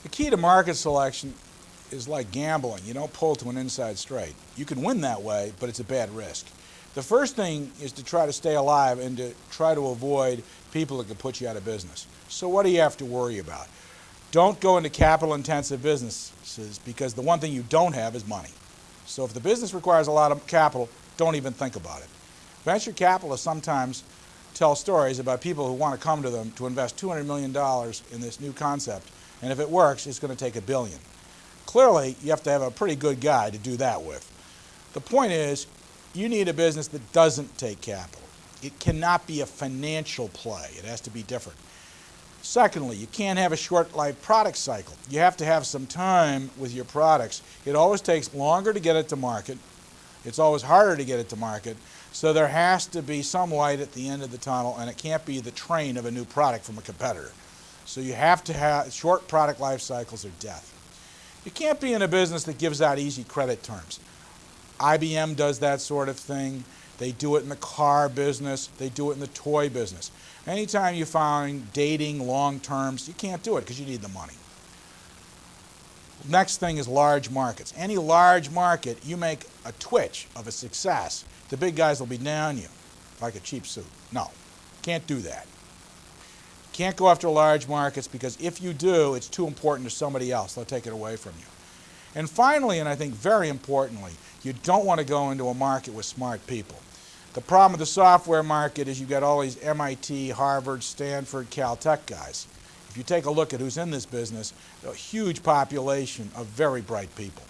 The key to market selection is like gambling. You don't pull to an inside straight. You can win that way, but it's a bad risk. The first thing is to try to stay alive and to try to avoid people that can put you out of business. So what do you have to worry about? Don't go into capital-intensive businesses because the one thing you don't have is money. So if the business requires a lot of capital, don't even think about it. Venture capitalists sometimes tell stories about people who want to come to them to invest $200 million in this new concept, and if it works, it's going to take $1 billion. Clearly, you have to have a pretty good guy to do that with. The point is, you need a business that doesn't take capital. It cannot be a financial play. It has to be different. Secondly, you can't have a short life product cycle. You have to have some time with your products. It always takes longer to get it to market. It's always harder to get it to market. So there has to be some light at the end of the tunnel, and it can't be the train of a new product from a competitor. So you have to have short product life cycles or death. You can't be in a business that gives out easy credit terms. IBM does that sort of thing. They do it in the car business. They do it in the toy business. Anytime you find dating long terms, you can't do it because you need the money. Next thing is large markets. Any large market, you make a twitch of a success, the big guys will be down you like a cheap suit. No, can't do that. Can't go after large markets because if you do, it's too important to somebody else. They'll take it away from you. And finally, and I think very importantly, you don't want to go into a market with smart people. The problem with the software market is you've got all these MIT, Harvard, Stanford, Caltech guys. If you take a look at who's in this business, a huge population of very bright people.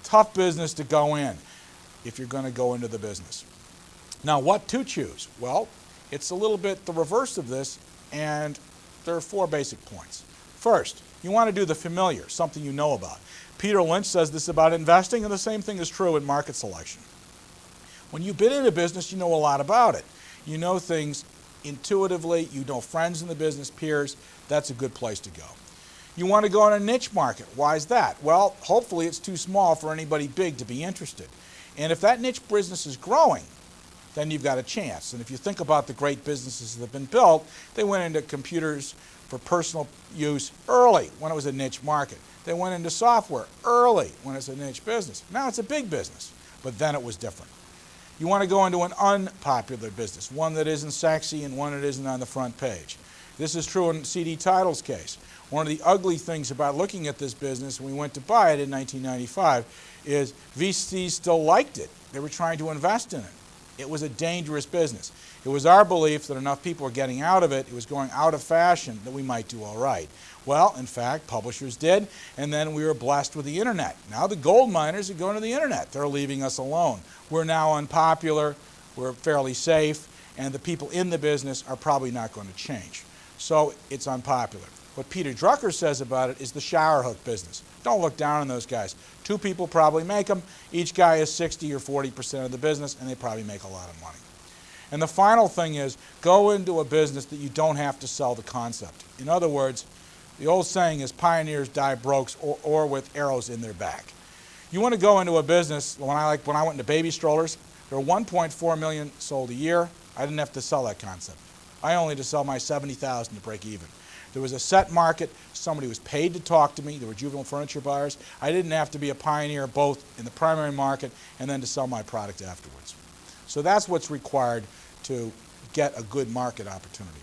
Tough business to go in if you're going to go into the business. Now, what to choose? Well, it's a little bit the reverse of this, and there are 4 basic points. First, you want to do the familiar, something you know about. Peter Lynch says this about investing, and the same thing is true in market selection. When you've been in a business, you know a lot about it. You know things intuitively, you know friends in the business, peers. That's a good place to go. You want to go in a niche market. Why is that? Well, hopefully it's too small for anybody big to be interested. And if that niche business is growing, then you've got a chance. And if you think about the great businesses that have been built, they went into computers for personal use early when it was a niche market. They went into software early when it's a niche business. Now it's a big business, but then it was different. You want to go into an unpopular business, one that isn't sexy and one that isn't on the front page. This is true in CD Title's case. One of the ugly things about looking at this business when we went to buy it in 1995 is VCs still liked it. They were trying to invest in it. It was a dangerous business. It was our belief that enough people were getting out of it, it was going out of fashion, that we might do all right. Well, in fact, publishers did, and then we were blessed with the internet. Now the gold miners are going to the internet. They're leaving us alone. We're now unpopular, we're fairly safe, and the people in the business are probably not going to change. So it's unpopular. What Peter Drucker says about it is the shower hook business. Don't look down on those guys. 2 people probably make them. Each guy is 60 or 40% of the business, and they probably make a lot of money. And the final thing is, go into a business that you don't have to sell the concept. In other words, the old saying is pioneers die broke or with arrows in their back. You want to go into a business, when I went into baby strollers, there were 1.4 million sold a year. I didn't have to sell that concept. I only had to sell my 70,000 to break even. There was a set market. Somebody was paid to talk to me. There were juvenile furniture buyers. I didn't have to be a pioneer both in the primary market and then to sell my product afterwards. So that's what's required to get a good market opportunity.